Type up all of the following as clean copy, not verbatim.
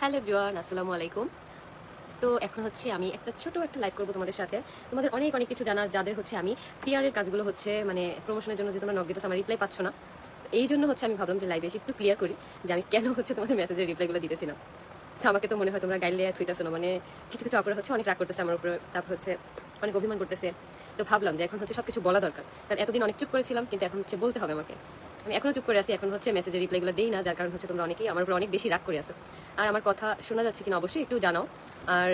Hello everyone, আসসালামু আলাইকুম। তো এখন হচ্ছে আমি একটা ছোট একটা লাইভ করবো তোমাদের সাথে। তোমাদের অনেক অনেক কিছু জানার, যাদের হচ্ছে আমি পিআরের কাজগুলো হচ্ছে মানে প্রমোশনের জন্য যে তোমরা নক দিতেছো, আমার রিপ্লাই পাচ্ছ না। তো এই জন্য হচ্ছে আমি ভাবলাম যে লাইভে এসে একটু ক্লিয়ার করি যে আমি কেন হচ্ছে তোমাদের মেসেজের রিপ্লাইগুলো দিতেছি না। তো আমাকে তো মনে হয় তোমরা গাইলে থুইতেছো না, মানে কিছু কিছু অপরাধ হচ্ছে অনেক রাগ করতেছে আমার উপরে, তারপর হচ্ছে অনেক অভিমান করতেছে। তো ভাবলাম যে এখন হচ্ছে সবকিছু বলা দরকার, কারণ এতদিন অনেক চুপ করেছিলাম, কিন্তু এখন হচ্ছে বলতে হবে আমাকে। আমি এখনো চুপ করে আছি, এখন হচ্ছে মেসেজের রিপ্লাইগুলো দেই না, যার কারণ হচ্ছে তোমরা অনেকেই আমার উপর অনেক বেশি রাগ করে আছে। আর আমার কথা শোনা যাচ্ছে কিনা অবশ্যই একটু জানাও, আর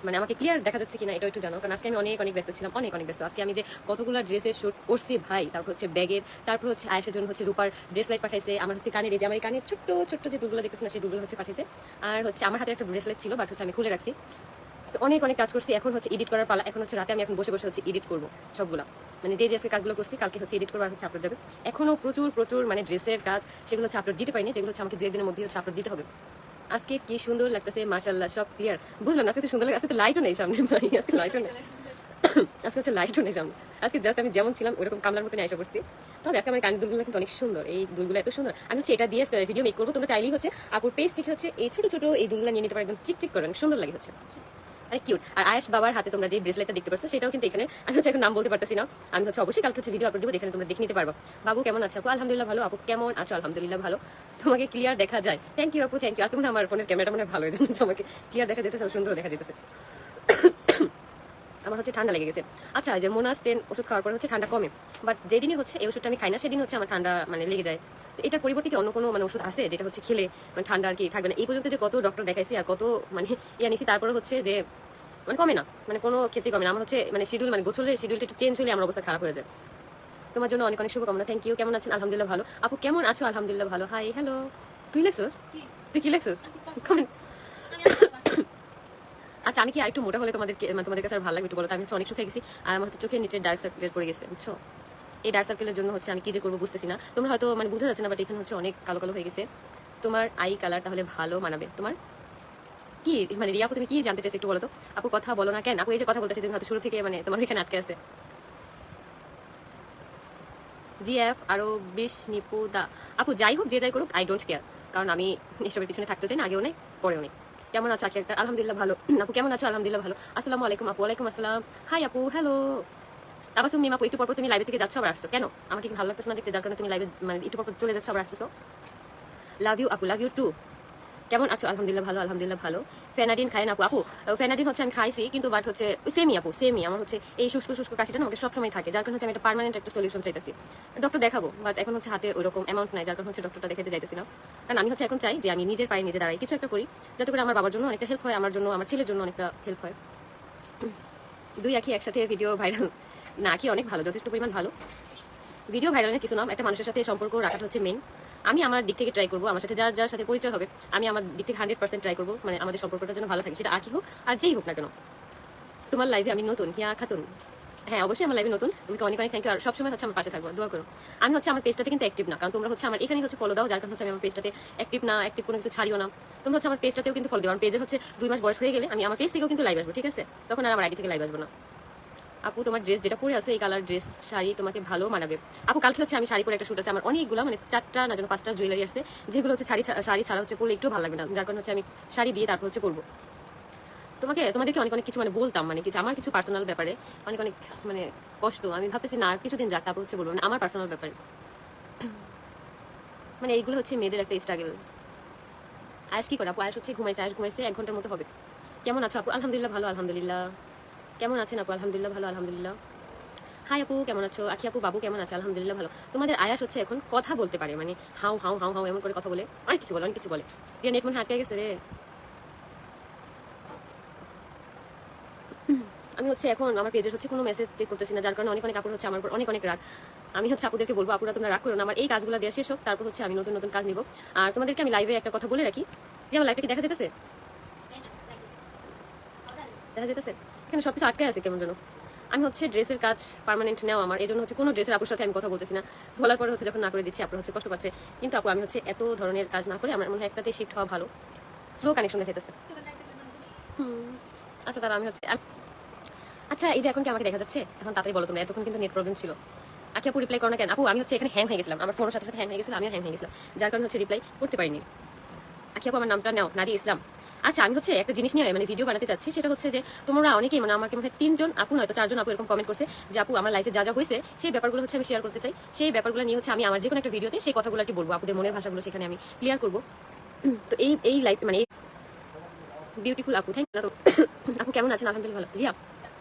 মানে আমাকে ক্লিয়ার দেখা যাচ্ছে কিনা এটাও একটু জানাও, কারণ আজকে আমি অনেক অনেক ব্যস্ত ছিলাম, অনেক অনেক ব্যস্ত। আজকে আমি যে কতগুলো ড্রেসের শুট করছি ভাই, তারপর হচ্ছে ব্যাগের, তারপর হচ্ছে আয়েশের জন্য হচ্ছে রূপার ব্রেসলেট পাঠাইছে, আমার হচ্ছে কানের, এই যে আমার কানের ছোট্ট ছোট্ট যে দুলগুলো দেখতেছে না, সেই দুলগুলো হচ্ছে পাঠাইছে। আর হচ্ছে আমার হাতে একটা ব্রেসলেট ছিল, বাট হচ্ছে আমি খুলে রাখছি। অনেক অনেক কাজ করছি, এখন হচ্ছে এডিট করার পালা। এখন হচ্ছে রাতে আমি এখন বসে বসে হচ্ছে এডিট করবো সবগুলা, মানে যে যে আজকে কাজগুলো করছি কালকে হচ্ছে এডিট করবো, আর হচ্ছে আপলোড যাবে। এখনো প্রচুর প্রচুর মানে ড্রেসের কাজ, সেগুলো হচ্ছে আপলোড দিতে পারিনি, যেগুলো হচ্ছে আমাকে 2-1 দিনের মধ্যে হচ্ছে আপলোড দিতে হবে। আজকে কি সুন্দর লাগতেছে, মাশাআল্লাহ, সব ক্লিয়ার। বুঝলাম না আজকে তো সুন্দর লাগে, আজকে তো লাইটও নেই সামনে ভাই, আজকে লাইটও নেই, আজকে হচ্ছে লাইটও নেই সামনে। আজকে জাস্ট আমি যেমন ছিলাম ওরকম কামলার মতন আইসা পড়ছি। তবে আজকে আমার কানের দুলগুলো কিন্তু অনেক সুন্দর, এই দুলগুলো এত সুন্দর। আমি হচ্ছে এটা দিয়ে ভিডিও মেক করবো, তোমরা চাইলেই হচ্ছে আপুর পেজ থেকে হচ্ছে এই ছোট ছোট এই দুলগুলো নিয়ে নিতে পারো, একদম চিকচিক করে অনেক সুন্দর লাগে হচ্ছে, আর কিউট। আর আয়েশ বাবার হাতে তোমরা যে ব্রেসলেটটা দেখতে পাচ্ছ সেটাও কিন্তু এখানে, আমি হচ্ছে এখন নাম বলতে পারতেছি না, আমি হচ্ছে অবশ্যই কালকে হচ্ছে ভিডিও আপলোড দিব, যেখানে তোমরা দেখে নিতে পারবো। বাবু কেমন আছে? আপু আলহামদুলিল্লাহ ভালো। আপু কেমন আছো? আলহামদুলিল্লাহ ভালো। তোমাকে ক্লিয়ার দেখা যায়, থ্যাংক ইউ আপু, থ্যাংক ইউ। আজকে মনে আমার ফোনের ক্যামেরাটা মনে ভালো, এই জন্য আমাকে ক্লিয়ার দেখা যেতেছে, সুন্দর দেখা যেতেছে। আমার হচ্ছে ঠান্ডা লেগে গেছে। আচ্ছা, যে মোনাস 10 ওষুধ খাওয়ার পরে হচ্ছে ঠান্ডা কমে, বাট যেদিনই হচ্ছে এই ওষুধটা আমি খাই না সেদিন হচ্ছে আমার ঠান্ডা মানে লেগে যায়। তো এটার পরিবর্তে কি অন্য কোনো মানে ওষুধ আছে যেটা হচ্ছে খেলে মানে ঠান্ডা আর কি থাকবে না? এই পর্যন্ত যে কত ডক্টর দেখাইছি আর কত মানে নিছি, তারপরে হচ্ছে যে মানে কমে না, মানে কোনো ক্ষেত্রে কমে না। আমার হচ্ছে মানে শিডিউল, মানে গোছলের শিডিউলটা একটু চেঞ্জ হলে আমার অবস্থা খারাপ হয়ে যায়। তোমার জন্য অনেক অনেক শুভকামনা, থ্যাংক ইউ। কেমন আছেন? আলহামদুলিল্লাহ ভালো। আপু কেমন আছো? আলহামদুলিল্লাহ ভালো। Hi hello. তুই লেখছস? তুই কি লেখছস? কমেন্ট। আচ্ছা, আমি কি আরেকটু মোটা হলে তোমাদের কাছে আর ভালো লাগবে একটু বলো তো? আমি হচ্ছে অনেক শুকিয়ে গেছি, আর আমার হচ্ছে চোখের নিচে ডার্ক সার্কেল পড়ে গেছে, বুঝছো? এই ডার্ক সার্কেলের জন্য হচ্ছে আমি কি যে করবো বুঝতেছি না। তোমরা হয়তো মানে বোঝা যাচ্ছে না, বাট এখানে হচ্ছে অনেক কালো কালো হয়ে গেছে। তোমার আই কালার তাহলে ভালো মানাবে। তোমার কি মানে রিয়া আপু, তুমি কি জানতে চাইছো একটু বলো তো? আপু কথা বলো না কেন? আপু এই যে কথা বলতেছি, তুমি হয়তো শুরু থেকে মানে তোমার এখানে আটকে আছে। জিএফ আরো 20 নিপু দা। আপু যাই হোক, যে যাই করুক, আই ডোন্ট কেয়ার, কারণ আমি এসবের পিছনে থাকতে চাই না, আগেও নেই পরেও নেই। কেমন আছো আখি আক্তার? আলহামদুলিল্লাহ ভালো। আপু কেমন আছো? আলহামদুলিল্লাহ ভালো। আসসালামু আলাইকুম আপু। ওয়ালাইকুম আসসালাম। হাই আপু, হ্যালো। তাবাসুম মিম আপু, একটু পরপর তুমি লাইভে থেকে যাচ্ছ আবার আসছো কেন? আমাকে কি ভালো লাগতেছে না দেখতে, যার কারণে তুমি লাইভে মানে একটু পরপর চলে যাচ্ছ আবার আসতেছো? লাভ ইউ আপু, লাভ ইউ টু। কেমন আছো? আলহামদুলিল্লাহ ভালো, আলহামদুলিল্লাহ ভালো। ফেনাডিন খাই না আপু? আপু ফেনাডিন হচ্ছে আমি খাইছি, কিন্তু বাট হচ্ছে সেমই আপু, সেমই। আমার হচ্ছে এই শুষ্ক শুষ্ক কাশিটা না আমাকে সবসময় থাকে, যার কারণে হচ্ছে আমি একটা পার্মানেন্ট একটা সলিউশন চাইতেছি। ডক্টর দেখাবো, বাট এখন হচ্ছে হাতে ওইরকম অ্যামাউন্ট নাই, যার কারণে হচ্ছে ডক্টরটা দেখাতে যাইতেছি না। কারণ আমি হচ্ছে এখন চাই যে আমি নিজের পায়ে নিজে দাঁড়াই, কিছু একটা করি, যাতে করে আমার বাবার জন্য অনেকটা হেল্প হয়, আমার জন্য, আমার ছেলের জন্য অনেকটা হেল্প হয়। দুই আখি একসাথে ভিডিও ভাইরাল না? আখি অনেক ভালো, যথেষ্ট পরিমাণ ভালো। ভিডিও ভাইরালের কিছু নাম, একটা মানুষের সাথে সম্পর্ক রাখাটা হচ্ছে মেন। আমি আমার দিক থেকে ট্রাই করবো, আমার সাথে যার যার সাথে পরিচয় হবে আমি আমার দিক থেকে 100% ট্রাই করবো, মানে আমাদের সম্পর্কটা যেন ভালো থাকে, সেটা আখি হোক আর যেই হোক না কেন। তোমার লাইভে আমি নতুন, হিয়া খাতুন। হ্যাঁ অবশ্যই আমার লাইভে নতুন, তোমাকে অনেক অনেক থ্যাংক ইউ। আর সবসময় হচ্ছে আমার পাশে থাকবো, দোয়া করো। আমি হচ্ছে আমার পেজটাতে কিন্তু অ্যাক্টিভ না, কারণ তোমরা হচ্ছে আমার এখানে হচ্ছে ফলো দাও, যার কারণে হচ্ছে আমি আমার পেজটাতে অ্যাক্টিভ না, অ্যাক্টিভ কোনো কিছু ছাড়িও না। তোমরা হচ্ছে আমার পেজটাতেও কিন্তু ফলো দিও। আমার পেজে হচ্ছে 2 মাস বয়স হয়ে গেলে আমি আমার পেজ থেকেও কিন্তু লাইভ আসবো, ঠিক আছে? তখন আর আমার আইডি থেকে লাইভ আসবো না। আপু তোমার ড্রেস যেটা পরে আছে, এই কালার ড্রেস শাড়ি তোমাকে ভালো মানাবে। আপু কালকে হচ্ছে আমি শাড়ি পরে একটা শুট আছে আমার, অনেকগুলো মানে 4টা না যেন 5টা জুয়েলারি আছে, যেগুলো হচ্ছে শাড়ি ছাড়া হচ্ছে পরলে একটু ভালো লাগবে না, যার কারণে হচ্ছে আমি শাড়ি দিয়ে তারপর হচ্ছে পরবো। তোমাদেরকে অনেক অনেক কিছু মানে বলতাম, মানে কিছু আমার কিছু পার্সোনাল ব্যাপারে অনেক অনেক মানে কষ্ট, আমি ভাবতেছি না আর কিছুদিন যাক তারপর হচ্ছে বলবো, মানে আমার পার্সোনাল ব্যাপারে। মানে এইগুলো হচ্ছে মেয়েদের একটা স্ট্রাগল। আয়েশ কি করে? আপু আয়েশ হচ্ছে ঘুমাইছে, আয়েশ ঘুমাইছে 1 ঘন্টার মতো হবে। কেমন আছো আপু? আলহামদুলিল্লাহ ভালো, আলহামদুলিল্লাহ। কেমন আছেন আপু? আলহামদুলিল্লাহ ভালো, আলহামদুলিল্লাহ। হাই আপু কেমন আছো? আখি আপু বাবু কেমন আছে? আলহামদুলিল্লাহ ভালো। তোমাদের আয়াস হচ্ছে এখন কথা বলতে পারে, মানে হাউ হাউ হাউ হাউ এমন করে কথা বলে, অনেক কিছু বলে, অনেক কিছু বলে। রিয়া নেট মনে আটকে গেছে রে। আমি হচ্ছে এখন আমার পেজের হচ্ছে কোনো মেসেজ চেক করতেছি না, যার কারণে অনেক অনেক আপুর হচ্ছে আমার উপর অনেক অনেক রাগ। আমি হচ্ছে আপুদেরকে বলবো, আপুরা তোমরা রাগ করো না, আমার এই কাজগুলো দেওয়া শেষ হোক, তারপর হচ্ছে আমি নতুন নতুন কাজ নিব। আর তোমাদেরকে আমি লাইভে একটা কথা বলে রাখি, যে আমার লাইভটা কি দেখা যেতেছে? দেখা যেতেছে? এখানে সবকিছু আটকে আছে কেমন যেন। আমি হচ্ছে ড্রেসের কাজ পার্মানেন্ট নেওয়া আমার, এই জন্য হচ্ছে কোনো ড্রেসের আপুর সাথে আমি কথা বলতেছি না। বলার পরে হচ্ছে যখন না করে দিচ্ছি আপুরা হচ্ছে কষ্ট পাচ্ছে। কিন্তু আপু আমি হচ্ছে এত ধরনের কাজ না করে আমার মনে হয় একটাতে শিফট হওয়া ভালো। স্লো কানেকশন দেখাইতেছে। আচ্ছা তাহলে আমি হচ্ছে আচ্ছা, এই যে এখন কি আমাকে দেখা যাচ্ছে? এখন তাড়াতাড়ি বলো তোমরা, এতক্ষণ কিন্তু নেট প্রবলেম ছিল। আচ্ছা আপু রিপ্লাই করো না কেন? আপু আমি হচ্ছে এখানে হ্যাং হয়ে গেছিলাম, আমার ফোনের সাথে সাথে হ্যাং হয়ে গেছিল, আমিও হ্যাং হয়ে গেছিলাম, যার কারণে হচ্ছে রিপ্লাই করতে পারিনি। আখি আপু আমার নামটা নাও, নারী ইসলাম। আচ্ছা, আমি হচ্ছে একটা জিনিস নিয়ে মানে ভিডিও বানাতে চাচ্ছি, সেটা হচ্ছে যে তোমরা অনেকেই মানে আমাকে মনে হয় 3জন আপু নয়তো 4জন আপু এরকম কমেন্ট করছে যে আপু আমার লাইফে যা যা হয়েছে সেই ব্যাপারগুলো হচ্ছে আমি শেয়ার করতে চাই। সেই ব্যাপারগুলো নিয়ে হচ্ছে আমি আমার যে কোনো একটা ভিডিওতে সেই কথাগুলো আর কি বলবো, আপুদের মনের ভাষাগুলো সেখানে আমি ক্লিয়ার করবো। তো এই লাইফ মানে বিউটিফুল আপু, থ্যাংক ইউ। আপু কেমন আছেন? আলহামদুলিল্লাহ ভালো। রিয়া,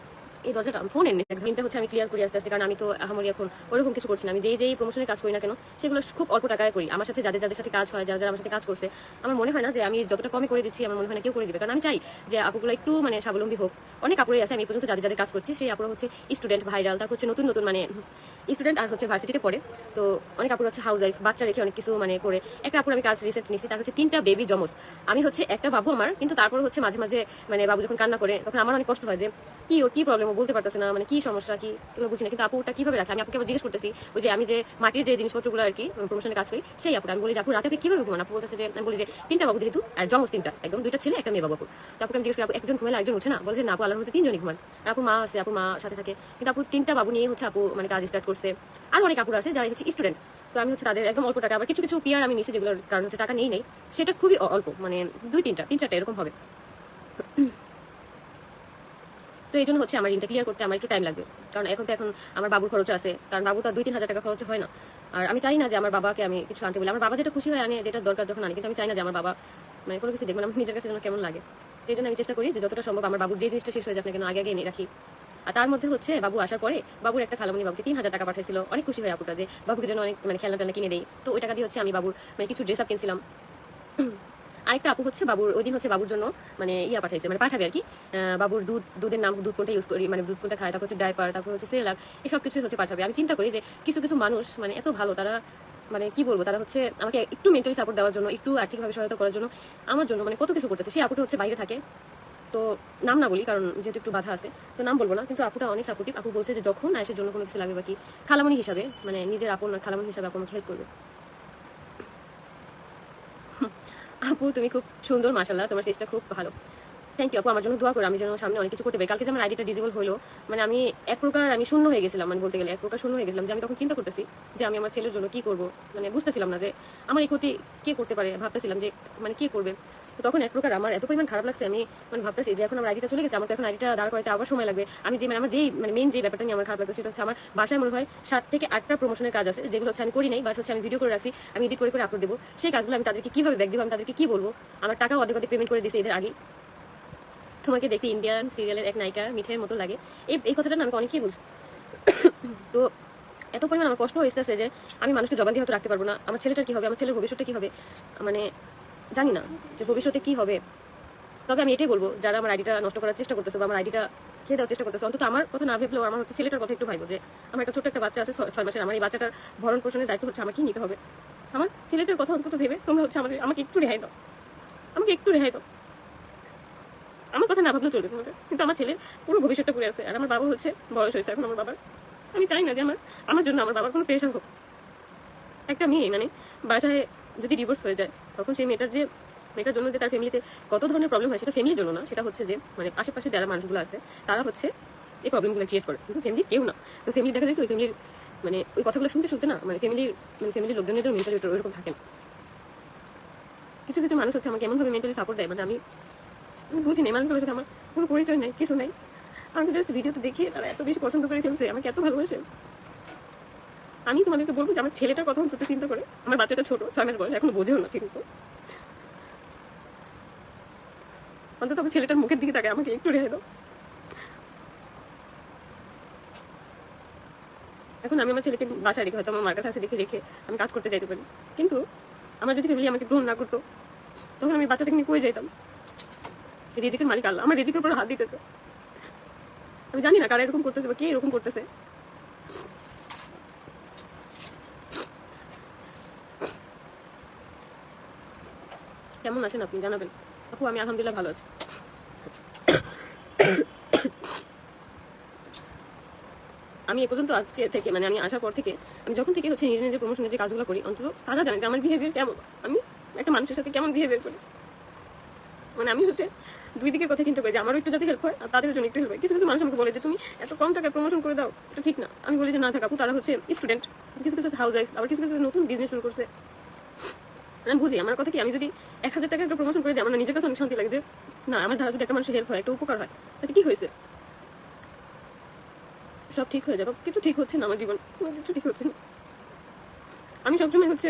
এই দরজাটা ফোন এনে দিনটা হচ্ছে আমি ক্লিয়ার করি আস্তে আস্তে, কারণ আমি তো আহামরি এখন ওরকম কিছু করছি না। আমি যেই প্রমোশনের কাজ করি না কেন সেগুলো খুব অল্প টাকায় করি। আমার সাথে যাদের সাথে কাজ হয়, যারা আমার সাথে কাজ করছে, আমার মনে হয় না যে আমি যতটা কমে করে দিচ্ছি আমার মনে হয় না কেউ করে দিবে, কারণ আমি চাই যে আপুগুলো একটু মানে স্বাবলম্বী হোক। অনেক আপুরাই আছে আমি এই পর্যন্ত যাদের কাজ করছি সেই আপুরা হচ্ছে স্টুডেন্ট, ভাইরাল, তারপর হচ্ছে নতুন মানে স্টুডেন্ট আর হচ্ছে ভার্সিটিতে পড়ে। তো অনেক আপুর হচ্ছে হাউস ওয়াইফ, বাচ্চা রেখে অনেক কিছু মানে করে। একটা আপুর আমি কাজ রিসেন্ট নিচ্ছি, তার হচ্ছে 3টা বেবি জমজ। আমি হচ্ছে একটা বাবু আমার, কিন্তু তারপর হচ্ছে মাঝে মাঝে মানে বাবু যখন কান্না করে তখন আমার অনেক কষ্ট হয় যে ওর কি প্রবলেম, ও বলতে পারতেছে না, মানে কি সমস্যা কি এগুলো বুঝি না। কিন্তু আপুটা কিভাবে রাখে, আমি আপুকে আবার জিজ্ঞেস করতেছি, ওই যে আমি যে মাটির যে জিনিসপত্রগুলো আর কি প্রমোশনে কাজ করি সেই আপুটা, আমি বলি যে আপু রাতে আপনি কিভাবে ঘুমান? আপু বলতেছে যে, আমি বলি যে 3টা বাবু যেহেতু আর জমজ 3টা, একদম 2টা ছেলে একটা মেয়ে বাবু। তো আপুকে আমি জিজ্ঞেস করি আপু একজন ঘুমালে একজন উঠে না? বলে যে না আপু আল্লাহর মধ্যে 3জনই ঘুমান। আর আপু মা আছে, আপু মা সাথে থাকে, কিন্তু আপু 3টা বাবু নিয়ে হচ্ছে আপু মানে কাজ স্টার্ট করছে। আর অনেক আপুরা আছে যারা হচ্ছে স্টুডেন্ট, তো আমি হচ্ছে তাদের একদম অল্প টাকা, আবার কিছু কিছু পিয়ার আমি নিছি যেগুলোর কারণ হচ্ছে টাকা নেই সেটা খুবই অল্প, মানে 3-4টা এরকম হবে। তো এই জন্য হচ্ছে আমার ঋণটা ক্লিয়ার করতে আমার একটু টাইম লাগবে, কারণ এখন তো আমার বাবুর খরচ আছে, কারণ বাবু তো 2-3 হাজার টাকা খরচ হয় না। আর আমি চাই না যে আমার বাবাকে আমি কিছু আনতে বলি, আমার বাবা যেটা খুশি হয় আনে, যেটা দরকার যখন আনি, কিন্তু আমি চাই না যে আমার বাবা মানে কোনো কিছু দেখবেন আমার নিজের কাছে যেন কেমন লাগে। তো এই জন্য আমি চেষ্টা করি যে যতটা সম্ভব আমার বাবুর যে জিনিসটা শেষ হয়ে যাক না কেন আগে এনে রাখি। আর তার মধ্যে হচ্ছে বাবু আসার পরে বাবুর একটা খালামণি বাবুকে 3,000 টাকা পাঠাইছিল, অনেক খুশি হয় আপুটা যে বাবুকে যেন অনেক মানে খেলনা টেলনা কিনে দেয়। তো ওই টাকা দিয়ে হচ্ছে আমি বাবুর মানে কিছু ড্রেস আপ কিনছিলাম। আরেকটা আপু হচ্ছে বাবুর ওই দিন হচ্ছে বাবুর জন্য মানে পাঠাইছে, মানে পাঠাবে আর কি, বাবুর দুধের নাম, দুধ কোনটা ইউজ করি, মানে দুধ কোনটা খায়, তারপর হচ্ছে ডাইপার, তারপর হচ্ছে সেরেলাক, এই সব কিছুই হচ্ছে পাঠাবে। আমি চিন্তা করি যে কিছু কিছু মানুষ মানে এত ভালো, তারা মানে কি বলবো, তারা হচ্ছে আমাকে একটু মেন্টালি সাপোর্ট দেওয়ার জন্য, একটু আর্থিকভাবে সহায়তা করার জন্য আমার জন্য মানে কত কিছু করতেছে। সেই আপুটা হচ্ছে বাইরে থাকে, তো নাম না বলি কারণ যেহেতু একটু বাধা আছে, তো নাম বলবো না, কিন্তু আপুটা অনেক সাপোর্টিভ। আপু বলছে যে যখন আয়েশের জন্য কোনো কিছু লাগবে বা কি, খালামণি হিসাবে মানে নিজের আপন খালামণি হিসাবে আপু আমাকে হেল্প করবে। আপু তুমি খুব সুন্দর, মাশাআল্লাহ, তোমার ফেসটা খুব ভালো। থ্যাংক ইউ আপু, আমার জন্য দোয়া করো, আমি যেন সামনে অনেক কিছু করতে পারি। কালকে যে আমার আইডিটা ডিজেবল হলো, মানে আমি এক প্রকার আমি শূন্য হয়ে গেছিলাম, মানে বলতে গেলে এক প্রকার শূন্য হয়ে গেছিলাম, যে আমি তখন চিন্তা করতেছি যে আমি আমার ছেলের জন্য কি করব, মানে বুঝতেছিলাম না যে আমার এই ক্ষতি কে করতে পারে, ভাবতেছিলাম যে মানে কে করবে। তো তখন এক প্রকার আমার এত পরিমাণ খারাপ লাগছে, আমি মানে ভাবতেছি যে এখন আমার আইডিটা চলে গেছে, আমার তো এখন আইডিটা দাঁড় করাতে আবার সময় লাগবে। আমি যে মানে আমার যেই মানে মেন যে ব্যাপারটা নিয়ে আমার খারাপ লাগছে সেটা হচ্ছে আমার বাসায় মনে হয় 7 থেকে 8টা প্রমোশনের কাজ আছে, যেগুলো হচ্ছে আমি করি নাই, বাট হচ্ছে আমি ভিডিও করে রাখছি, আমি এডিট করে আপলোড দেবো। সেই কাজগুলো আমি তাদেরকে কিভাবে ব্যাক দেবো, আমি তাদেরকে কি বলবো? আমার টাকাও অর্ধেক পেমেন্ট করে দিয়েছে এদের আগে। তোমাকে দেখতে ইন্ডিয়ান সিরিয়ালের এক নায়িকা মিঠের মতো লাগে, এই কথাটা না আমি অনেকেই বলছি। তো এত পরিমাণ আমার কষ্ট হয়েছে যে আমি মানুষকে জবান দিয়ে হয়তো রাখতে পারবো না। আমার ছেলেটার কি হবে, আমার ছেলের ভবিষ্যৎটা কি হবে, মানে জানি না যে ভবিষ্যতে কি হবে। তবে আমি এটাই বলবো, যারা আমার আইডিটা নষ্ট করার চেষ্টা করতেছে বা আমার আইডিটা খেয়ে দেওয়ার চেষ্টা করতেছে, অন্তত আমার কথা না ভেবলেও আমার হচ্ছে ছেলেটার কথা একটু ভাইবো, যে আমার একটা ছোট্ট একটা বাচ্চা আছে 6 মাসের, আমার এই বাচ্চাটার ভরণ পোষণের দায়িত্ব হচ্ছে আমাকেই নিতে হবে। আমার ছেলেটার কথা অন্তত ভেবে তোমরা হচ্ছে আমাকে একটু রেহাই দাও, আমাকে একটু রেহাই দাও। আমার কথা না ভাবলেও চলবে তোমাদের, কিন্তু আমার ছেলের পুরো ভবিষ্যৎটা পড়ে আছে। আর আমার বাবা হচ্ছে বয়স হয়েছে এখন আমার বাবার, আমি চাই না যে আমার জন্য আমার বাবার কোনো প্রেশার হোক। একটা মেয়ে মানে বাসায় যদি ডিভোর্স হয়ে যায়, তখন সেই মেয়েটার জন্য যে তার ফ্যামিলিতে কত ধরনের প্রবলেম হয়, সেটা ফ্যামিলির জন্য না, সেটা হচ্ছে যে মানে আশেপাশে যারা মানুষগুলো আছে তারা হচ্ছে এই প্রবলেমগুলো ক্রিয়েট করে, কিন্তু ফ্যামিলি কেউ না। তো ফ্যামিলি দেখা যায় কি ওই ফ্যামিলির মানে ওই কথাগুলো শুনতে না মানে ফ্যামিলির লোকজনের মেন্টালিটি ওইরকম থাকে না। কিছু কিছু মানুষ হচ্ছে আমাকে এমনভাবে মেন্টালি সাপোর্ট দেয়, মানে আমি বুঝি না, মানুষগুলোর সাথে আমার কোনো পরিচয় নেই, কিছু নেই, আমাকে জাস্ট ভিডিওতে দেখে তারা এত বেশি পছন্দ করে ফেলছে, আমাকে এত ভালোবাসে। আমি তোমাদেরকে বলবো যে আমার ছেলেটার কথা অন্তত চিন্তা করে, আমার বাচ্চাটা ছোট 6 মাস বয়স, এখনো বোঝেও না ঠিক মতো, অন্তত আমার ছেলেটার মুখের দিকে তাকে আমাকে একটু রেখে দাও। এখন আমি আমার ছেলেকে বাসায় রেখে হয়তো আমার মার কাছে রেখে আমি কাজ করতে যাইতে পারি, কিন্তু আমার যদি ফ্যামিলি আমাকে গ্রহণ না করতো তখন আমি বাচ্চাটাকে নিয়ে কই যাইতাম? রিজিকের মালিক আল্লাহ, আমার রিজিকের উপর হাত দিতেছে। আমি জানি না কারা এরকম করতেছে বা কে এরকম করতেছে। কেমন আছেন আপনি জানাবেন। আপু আমি আলহামদুলিল্লাহ ভালো আছি। আমি এ পর্যন্ত আজকে থেকে মানে আমি আসার পর থেকে আমি যখন থেকে হচ্ছে নিজের প্রমোশনের যে কাজগুলো করি, অন্তত তারা জানে যে আমার বিহেভিয়ার কেমন, আমি একটা মানুষের সাথে কেমন বিহেভিয়ার করি। মানে আমি হচ্ছে দুই দিকের কথা চিন্তা করি যে আমারও একটু যাতে হেল্প হয় আর তাদের জন্য একটু হেল্প হয়। কিছু কিছু মানুষ আমাকে বলে যে তুমি এত কম টাকায় প্রমোশন করে দাও, এটা ঠিক না। আমি বলি যে না থাক আপু, তারা হচ্ছে স্টুডেন্ট, কিছু কিছু হাউস ওয়াইফ, আবার কিছু কিছু নতুন বিজনেস শুরু করছে, আমি বুঝি আমার কথা কি, আমি যদি 1000 টাকা একটা প্রমোশন করে দিই, আমার নিজের কাছে অনেক শান্তি লাগে যে না আমার দ্বারা যদি একটা মানুষের হেল্প হয়, একটা উপকার হয়, তাতে কি হয়েছে, সব ঠিক হয়ে যাবে। কিছু ঠিক হচ্ছে না আমার জীবন, আমার কিছু ঠিক হচ্ছে না। আমি সবসময় হচ্ছে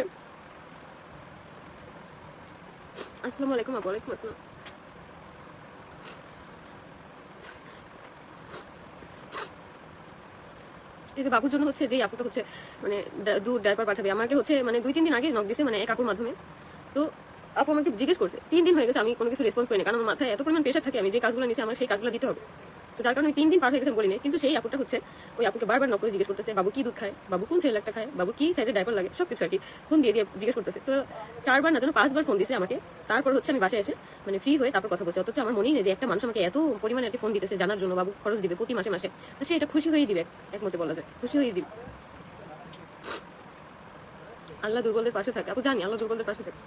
আসসালামু আলাইকুম আপু। ওয়ালাইকুম আসসালাম। এই যে বাবুর জন্য হচ্ছে যে আপুটা হচ্ছে মানে দুধ ডাইপার পাঠাবে, আমাকে হচ্ছে মানে 2-3 দিন আগে নক দিছে, মানে এক আপুর মাধ্যমে। তো আপু আমাকে জিজ্ঞেস করছে, 3 দিন হয়ে গেছে আমি কোনো কিছু রেসপন্স করিনি, কারণ আমার মাথায় এত পরিমাণ প্রেশার থাকে, আমি যে কাজগুলো নিছি আমার সেই কাজগুলো দিতে হবে। তো যার কারণে 3 দিন পার হয়ে গেছে বলিনি, কিন্তু সেই আপুটা হচ্ছে ওই আপুকে বারবার নক করে জিজ্ঞেস করতেছে বাবু কি দুধ খায়, বাবু কোন সেরেলাকটা খায়, বাবু কি সাইজের ডাইপার লাগে, সবকিছু আর কি ফোন দিয়ে দিয়ে জিজ্ঞেস করতেছে। তো 4বার না যেন 5বার ফোন দিছে আমাকে। তারপর হচ্ছে আমি বাসায় এসে মানে ফ্রি হয়ে তারপর কথা বলছি। অথচ আমার মনেই নেই যে একটা মানুষ আমাকে এত পরিমাণে আর কি ফোন দিতেছে জানার জন্য বাবু খরচ দিবে প্রতি মাসে মাসে, সে এটা খুশি হয়েই দিবে, একমতে বলা যায় খুশি হয়েই দিবে। আল্লাহ দুর্বলদের পাশে থাকে আপু, জানি আল্লাহ দুর্বলদের পাশে থাকে।